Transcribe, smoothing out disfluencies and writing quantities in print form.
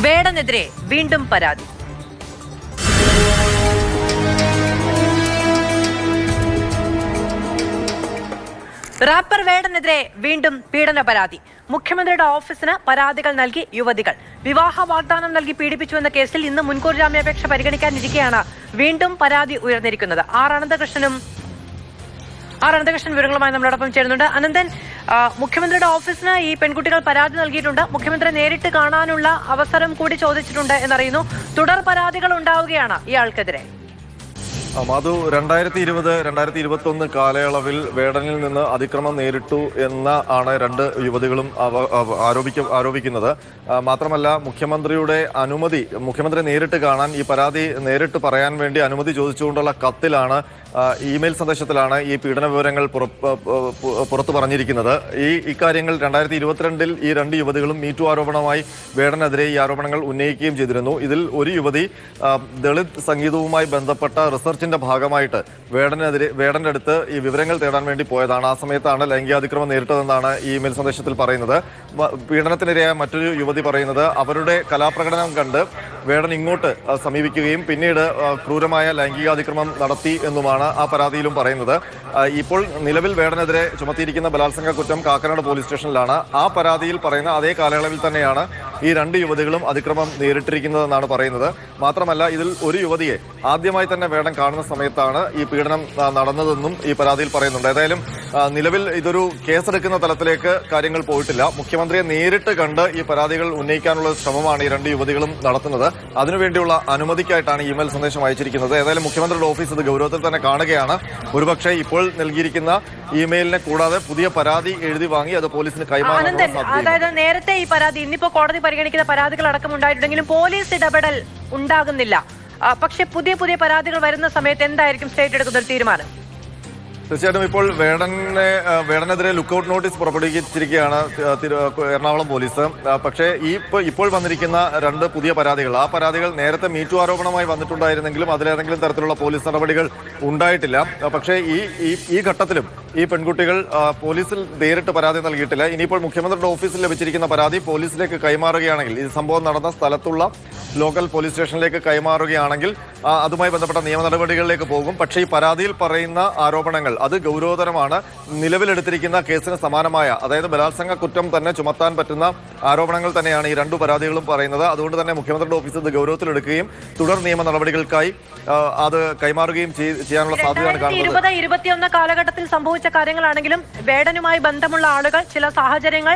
വേടനെതിരെ വീണ്ടും പരാതി. റാപ്പർ വേടനെതിരെ വീണ്ടും പീഡന പരാതി. മുഖ്യമന്ത്രിയുടെ ഓഫീസിന് പരാതികൾ നൽകി യുവതികൾ. വിവാഹ വാഗ്ദാനം നൽകി പീഡിപ്പിച്ചുവെന്ന കേസിൽ ഇന്ന് മുൻകൂർ ജാമ്യാപേക്ഷ പരിഗണിക്കാനിരിക്കെയാണ് വീണ്ടും പരാതി ഉയർന്നിരിക്കുന്നത്. ആർ അനന്തകൃഷ്ണൻ വിവരങ്ങളുമായി നമ്മളോടൊപ്പം ചേരുന്നുണ്ട്. അനന്തൻ, മുഖ്യമന്ത്രിയുടെ ഓഫീസിന് ഈ പെൺകുട്ടികൾ പരാതി നൽകിയിട്ടുണ്ട്. മുഖ്യമന്ത്രിയെ നേരിട്ട് കാണാനുള്ള അവസരം കൂടി ചോദിച്ചിട്ടുണ്ട് എന്നറിയുന്നു. തുടർ പരാതികൾ ഉണ്ടാവുകയാണ് ഇയാൾക്കെതിരെ. മാധു, 2020-2021 കാലയളവിൽ വേടനിൽ നിന്ന് അതിക്രമം നേരിട്ടു ആണ് രണ്ട് യുവതികളും ആരോപിക്കുന്നത്. മാത്രമല്ല, മുഖ്യമന്ത്രിയെ നേരിട്ട് കാണാൻ, ഈ പരാതി നേരിട്ട് പറയാൻ വേണ്ടി അനുമതി ചോദിച്ചുകൊണ്ടുള്ള കത്തിലാണ്, ഇമെയിൽ സന്ദേശത്തിലാണ് ഈ പീഡന വിവരങ്ങൾ പുറത്തു പറഞ്ഞിരിക്കുന്നത്. ഇക്കാര്യങ്ങൾ 2022 ഈ രണ്ട് യുവതികളും മീറ്റു ആരോപണമായി വേടനെതിരെ ഈ ആരോപണങ്ങൾ ഉന്നയിക്കുകയും ചെയ്തിരുന്നു. ഇതിൽ ഒരു യുവതി ദളിത് സംഗീതവുമായി ബന്ധപ്പെട്ട റിസർച്ചിന്റെ ഭാഗമായിട്ട് വേടന്റെ അടുത്ത് ഈ വിവരങ്ങൾ തേടാൻ വേണ്ടി പോയതാണ്. ആ സമയത്താണ് ലൈംഗികാതിക്രമം നേരിട്ടതെന്നാണ് ഈ ഇമെയിൽ സന്ദേശത്തിൽ പറയുന്നത്. പീഡനത്തിനിരയായ മറ്റൊരു യുവതി പറയുന്നത് അവരുടെ കലാപ്രകടനം കണ്ട് വേടൻ ഇങ്ങോട്ട് സമീപിക്കുകയും പിന്നീട് ക്രൂരമായ ലൈംഗികാതിക്രമം നടത്തി എന്നുമാണ് ആ പരാതിയിലും പറയുന്നത്. ഇപ്പോൾ നിലവിൽ വേടനെതിരെ ചുമത്തിയിരിക്കുന്ന ബലാത്സംഗ കുറ്റം കാക്കനാട് പോലീസ് സ്റ്റേഷനിലാണ്. ആ പരാതിയിൽ പറയുന്ന അതേ കാലയളവിൽ തന്നെയാണ് ഈ രണ്ട് യുവതികളും അതിക്രമം നേരിട്ടിരിക്കുന്നതെന്നാണ് പറയുന്നത്. മാത്രമല്ല, ഇതിൽ ഒരു യുവതിയെ ആദ്യമായി തന്നെ വേടൻ കാണുന്ന സമയത്താണ് ഈ പീഡനം നടന്നതെന്നും ഈ പരാതിയിൽ പറയുന്നുണ്ട്. ഏതായാലും നിലവിൽ ഇതൊരു കേസെടുക്കുന്ന തലത്തിലേക്ക് കാര്യങ്ങൾ പോയിട്ടില്ല. മുഖ്യമന്ത്രിയെ നേരിട്ട് കണ്ട് ഈ പരാതികൾ ഉന്നയിക്കാനുള്ള ശ്രമമാണ് ഈ രണ്ട് യുവതികളും നടത്തുന്നത്. അതിനുവേണ്ടിയുള്ള അനുമതിക്കായിട്ടാണ് ഇമെയിൽ സന്ദേശം അയച്ചിരിക്കുന്നത്. ഏതായാലും മുഖ്യമന്ത്രിയുടെ ഓഫീസ് ഇത് ഗൗരവത്തിൽ തന്നെ കാണുകയാണ്. ഒരുപക്ഷെ ഇപ്പോൾ നൽകിയിരിക്കുന്ന ഇമെയിലിനെ കൂടാതെ പുതിയ പരാതി എഴുതി വാങ്ങി അത് പോലീസിന് കൈമാറാൻ. അതായത് നേരത്തെ ഈ പരാതി, ഇന്നിപ്പോ കോടതി പരിഗണിക്കുന്ന പരാതികൾ അടക്കം ഉണ്ടായിട്ടുണ്ടെങ്കിലും പോലീസ് ഇടപെടൽ ഉണ്ടാകുന്നില്ല. പക്ഷെ പുതിയ പരാതികൾ വരുന്ന സമയത്ത് എന്തായിരിക്കും സ്റ്റേറ്റ് എടുക്കുന്ന ഒരു തീരുമാനം? തീർച്ചയായിട്ടും ഇപ്പോൾ വേടനെതിരെ ലുക്കൌട്ട് നോട്ടീസ് പുറപ്പെടുവിച്ചിരിക്കുകയാണ് എറണാകുളം പോലീസ്. പക്ഷേ ഇപ്പോൾ വന്നിരിക്കുന്ന രണ്ട് പുതിയ പരാതികൾ, ആ പരാതികൾ നേരത്തെ മീറ്റു ആരോപണമായി വന്നിട്ടുണ്ടായിരുന്നെങ്കിലും അതിലേതെങ്കിലും തരത്തിലുള്ള പോലീസ് നടപടികൾ ഉണ്ടായിട്ടില്ല. പക്ഷേ ഈ ഘട്ടത്തിലും ഈ പെൺകുട്ടികൾ പോലീസിൽ നേരിട്ട് പരാതി നൽകിയിട്ടില്ല. ഇനിയിപ്പോൾ മുഖ്യമന്ത്രിയുടെ ഓഫീസിൽ ലഭിച്ചിരിക്കുന്ന പരാതി പോലീസിലേക്ക് കൈമാറുകയാണെങ്കിൽ, ഈ സംഭവം നടന്ന സ്ഥലത്തുള്ള ലോക്കൽ പോലീസ് സ്റ്റേഷനിലേക്ക് കൈമാറുകയാണെങ്കിൽ അതുമായി ബന്ധപ്പെട്ട നിയമ നടപടികളിലേക്ക് പോകും. പക്ഷേ ഈ പരാതിയിൽ പറയുന്ന ആരോപണങ്ങൾ അത് ഗൗരവതരമാണ്. നിലവിലെടുത്തിരിക്കുന്ന കേസിന് സമാനമായ, അതായത് ബലാത്സംഗ കുറ്റം തന്നെ ചുമത്താൻ പറ്റുന്ന ആരോപണങ്ങൾ തന്നെയാണ് ഈ രണ്ടു പരാതികളും പറയുന്നത്. അതുകൊണ്ട് തന്നെ മുഖ്യമന്ത്രിയുടെ ഓഫീസ് ഇത് ഗൗരവത്തിലെടുക്കുകയും തുടർ നിയമ നടപടികൾക്കായി അത് കൈമാറുകയും ചെയ്യാനുള്ള സാധ്യതയാണ് കാണുന്നത്. 2020-2021 കാലഘട്ടത്തിൽ സംഭവിച്ച കാര്യങ്ങളാണെങ്കിലും വേടനുമായി ബന്ധമുള്ള ആളുകൾ ചില സാഹചര്യങ്ങൾ